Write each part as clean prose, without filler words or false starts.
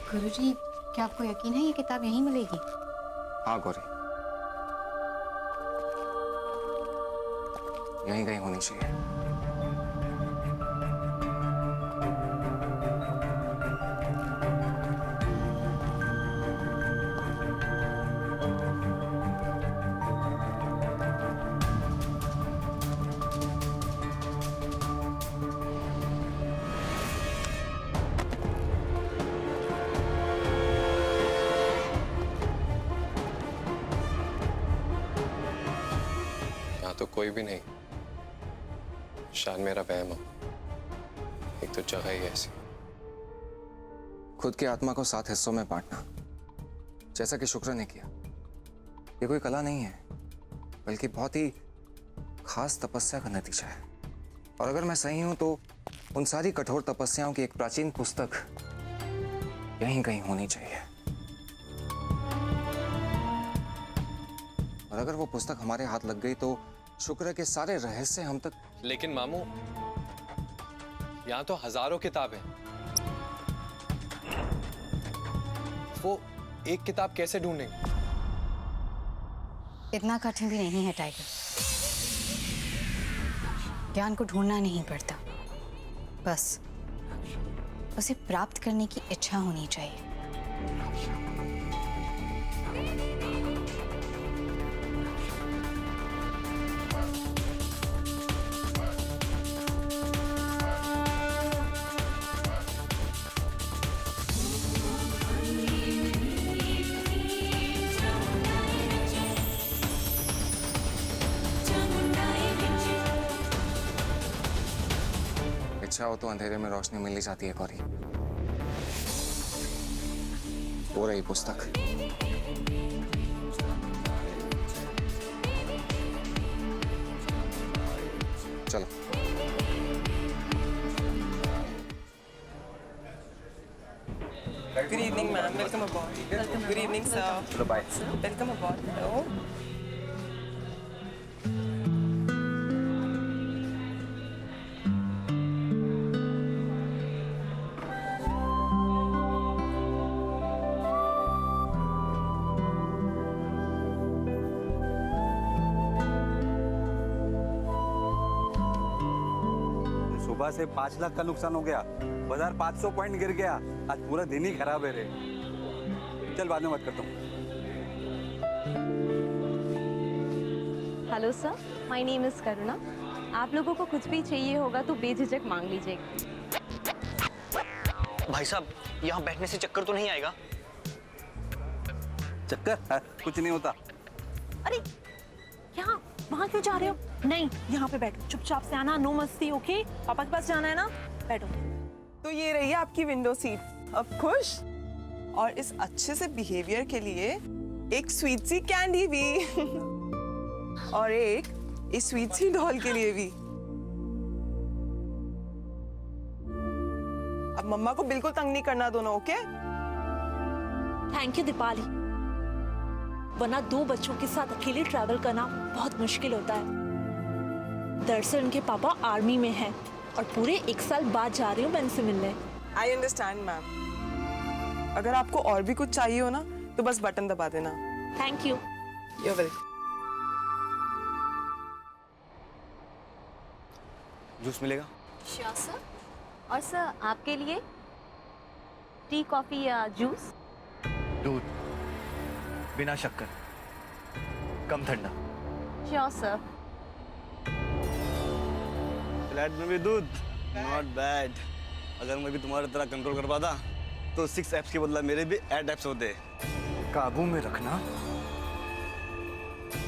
गुरुजी, क्या आपको यकीन है ये किताब यहीं मिलेगी? हाँ गौरी, यहीं कहीं होनी चाहिए। तो कोई भी नहीं, शायद मेरा वहम हो। एक तो जगह ही ऐसी। खुद की आत्मा को 7 हिस्सों में बांटना, जैसा कि शुक्र ने किया, ये कोई कला नहीं है, बल्कि बहुत ही खास तपस्या का नतीजा है। और अगर मैं सही हूं तो उन सारी कठोर तपस्याओं की एक प्राचीन पुस्तक यहीं कहीं होनी चाहिए। और अगर वो पुस्तक हमारे हाथ लग गई तो शुक्र के सारे रहस्य हम तक। लेकिन मामू, यहां तो हजारों किताबें, वो एक किताब कैसे ढूंढेंगे? इतना कठिन भी नहीं है टाइगर। ज्ञान को ढूंढना नहीं पड़ता, बस उसे प्राप्त करने की इच्छा होनी चाहिए। इच्छा हो तो अंधेरे में रोशनी मिल ही जाती है गौरी। वो रही पुस्तक। चलो। Good evening, ma'am. Welcome aboard. Good evening, sir. चलो बाय। Welcome aboard. Hello. सुबह से 5 लाख का नुकसान हो गया, बाजार 500 पॉइंट गिर गया, आज पूरा दिन ही खराब है रे। चल बाद में बात करता हूँ। Hello sir, my name is Karuna. आप लोगों को कुछ भी चाहिए होगा तो बेझिझक मांग लीजिएगा। भाई साहब, यहाँ बैठने से चक्कर तो नहीं आएगा? चक्कर कुछ नहीं होता। अरे यहाँ वहाँ क्यों जा रहे हो? नहीं, यहाँ पे बैठो, चुपचाप से आना, नो मस्ती, ओके? पापा के पास जाना है ना, बैठो। तो ये रही आपकी विंडो सीट। अब खुश? और इस अच्छे से बिहेवियर के लिए एक स्वीट सी कैंडी भी और एक इस स्वीट सी डॉल के लिए भी। अब मम्मा को बिल्कुल तंग नहीं करना दोनों, ओके? थैंक यू दीपाली, वरना 2 बच्चों के साथ अकेले ट्रैवल करना बहुत मुश्किल होता है। दरअसल उनके पापा आर्मी में हैं और पूरे 1 साल बाद जा रही हूँ मैं इनसे मिलने। I understand ma'am. अगर आपको और भी कुछ चाहिए हो ना तो बस बटन दबा देना। Thank you. You are welcome. Juice मिलेगा? Sure sir. और सर आपके लिए टी, कॉफी या जूस? दूध बिना शक्कर, कम ठंडा। Sure sir. फ्लैट में भी दूध, नॉट बैड। अगर मैं भी तुम्हारी तरह कंट्रोल कर पाता तो 6 एप्स के बदला मेरे भी 8 एप्स होते। काबू में रखना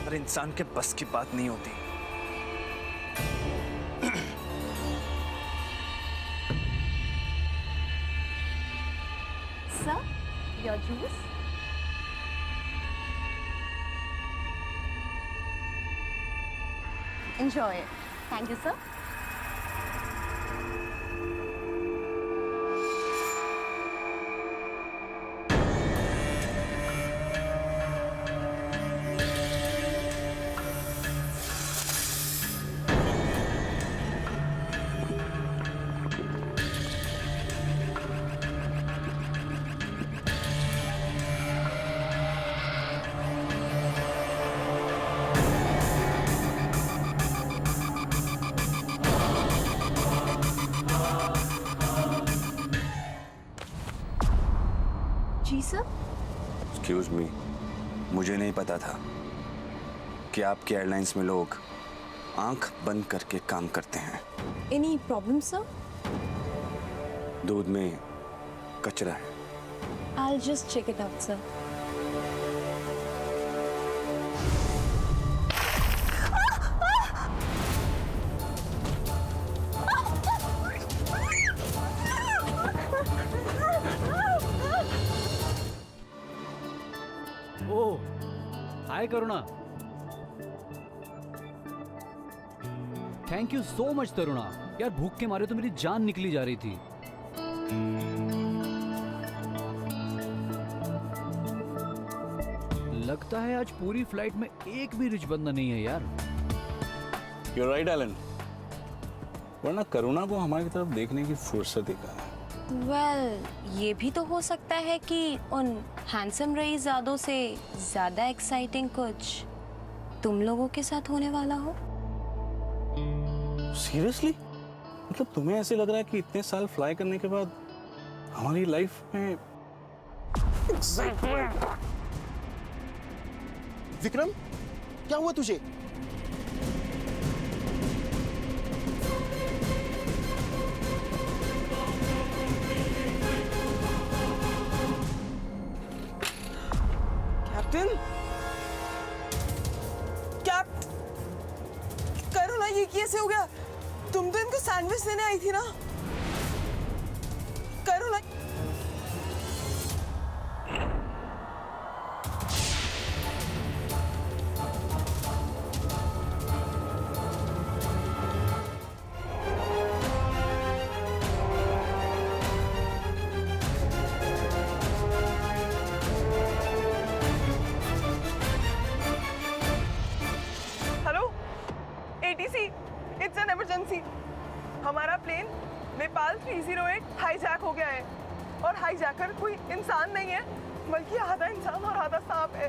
हर इंसान के बस की बात नहीं होती। Sir, your juice. Enjoy it. Thank you, sir. जी सर। एक्सक्यूज मी, मुझे नहीं पता था कि आपके एयरलाइंस में लोग आंख बंद करके काम करते हैं। Any problem sir? दूध में कचरा है। I'll just check it out, sir. Oh, hi Karuna. Thank you so much Taruna. यार भूख के मारे तो मेरी जान निकली जा रही थी। लगता है आज पूरी फ्लाइट में एक भी रिच बंदा नहीं है यार। You're right, Elon. वरना करुणा को हमारी तरफ देखने की फुर्सत ही कहाँ है। Well, ये भी तो हो सकता है कि उन हैंडसम रईसजादों से ज्यादा एक्साइटिंग कुछ तुम लोगों के साथ होने वाला हो। सीरियसली? मतलब तुम्हें ऐसे लग रहा है कि इतने साल फ्लाई करने के बाद हमारी लाइफ में विक्रम, क्या हुआ तुझे? कैप्टन, करुणा, ये कैसे हो गया? तुम तो इनको सैंडविच देने आई थी ना? करुणा, एटीसी, इट्स एन इमरजेंसी। हमारा प्लेन नेपाल 308 हाईजैक हो गया है और हाईजैकर कोई इंसान नहीं है बल्कि आधा इंसान और आधा सांप है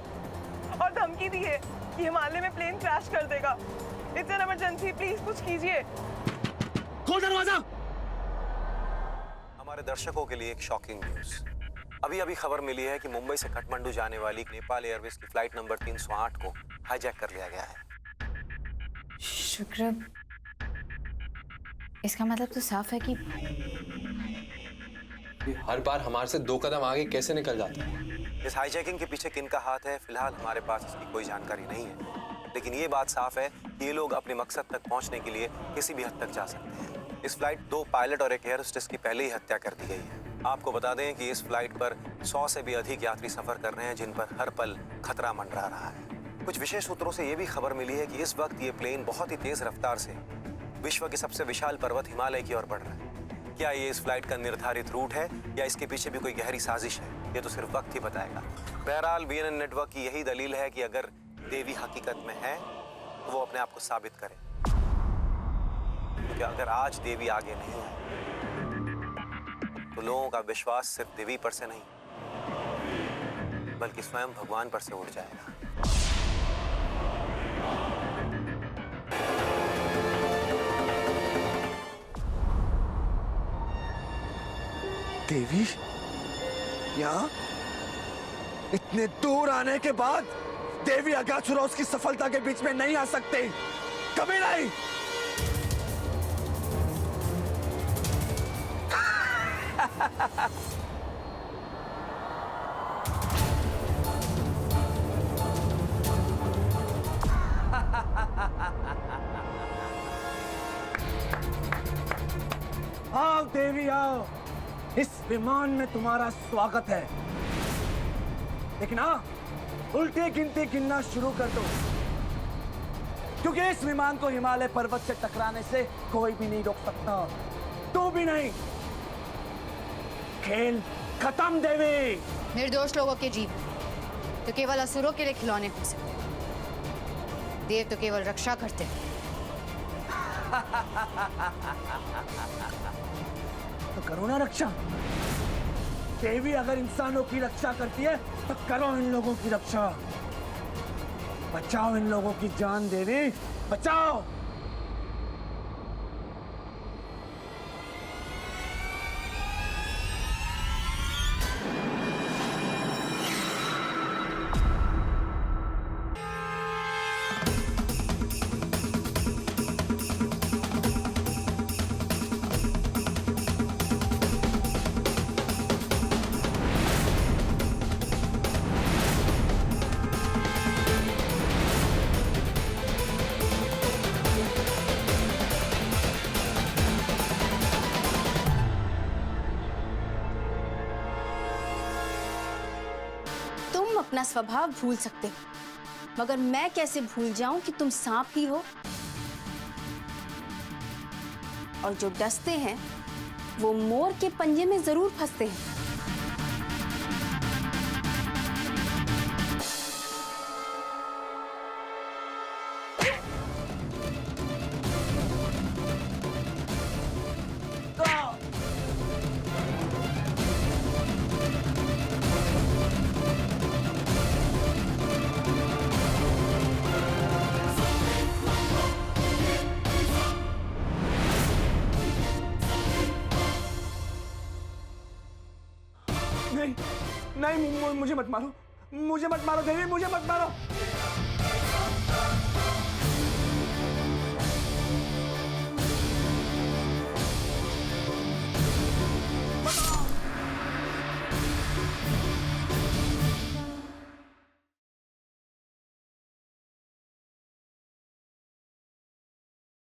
और धमकी दी है कि हिमालय में प्लेन क्रैश कर देगा। इट्स एन इमरजेंसी, प्लीज कुछ कीजिए। खोल दरवाजा। हमारे दर्शकों के लिए एक शॉकिंग न्यूज। अभी अभी खबर मिली है कि मुंबई से काठमांडू जाने वाली नेपाल एयरवेज की फ्लाइट नंबर 308 को हाईजैक कर लिया गया है। शुक्र, इसका मतलब तो साफ है कि हर बार हमारे से 2 कदम आगे कैसे निकल जाता है। इस हाईजैकिंग के पीछे किनका हाथ है, फिलहाल हमारे पास इसकी कोई जानकारी नहीं है, लेकिन ये बात साफ है कि ये लोग अपने मकसद तक पहुंचने के लिए किसी भी हद तक जा सकते हैं। इस फ्लाइट 2 पायलट और एक एयर होस्टेस की पहले ही हत्या कर दी गई है। आपको बता दें कि इस फ्लाइट पर 100 से भी अधिक यात्री सफर कर रहे हैं, जिन पर हर पल खतरा मंडरा रहा है। कुछ विशेष सूत्रों से ये भी खबर मिली है कि इस वक्त ये प्लेन बहुत ही तेज रफ्तार से विश्व के सबसे विशाल पर्वत हिमालय की ओर बढ़ रहा है। क्या ये इस फ्लाइट का निर्धारित रूट है या इसके पीछे भी कोई गहरी साजिश है, ये तो सिर्फ वक्त ही बताएगा। बहरहाल बीएनएन नेटवर्क की यही दलील है कि अगर देवी हकीकत में है तो वो अपने आप को साबित करे, क्योंकि अगर आज देवी आगे नहीं है तो लोगों का विश्वास सिर्फ देवी पर से नहीं बल्कि स्वयं भगवान पर से उड़ जाएगा। देवी यहाँ इतने दूर आने के बाद देवी अगासुरोस की सफलता के बीच में नहीं आ सकते, कभी नहीं। आओ देवी आओ, इस विमान में तुम्हारा स्वागत है। लेकिन हाँ, उल्टी गिनती गिनना शुरू कर दो, क्योंकि इस विमान को हिमालय पर्वत से टकराने से कोई भी नहीं रोक सकता, तू भी नहीं। खेल खत्म देवी। निर्दोष लोगों के जीव तो केवल असुरों के लिए खिलौने हो सकते, देव तो केवल रक्षा करते हैं। तो करो ना रक्षा। देवी अगर इंसानों की रक्षा करती है तो करो इन लोगों की रक्षा। बचाओ इन लोगों की जान देवी, बचाओ। अपना स्वभाव भूल सकते हो, मगर मैं कैसे भूल जाऊं कि तुम सांप ही हो। और जो डसते हैं वो मोर के पंजे में जरूर फंसते हैं। नहीं नहीं, मुझे मत मारो, मुझे मत मारो देवी, मुझे मत मारो।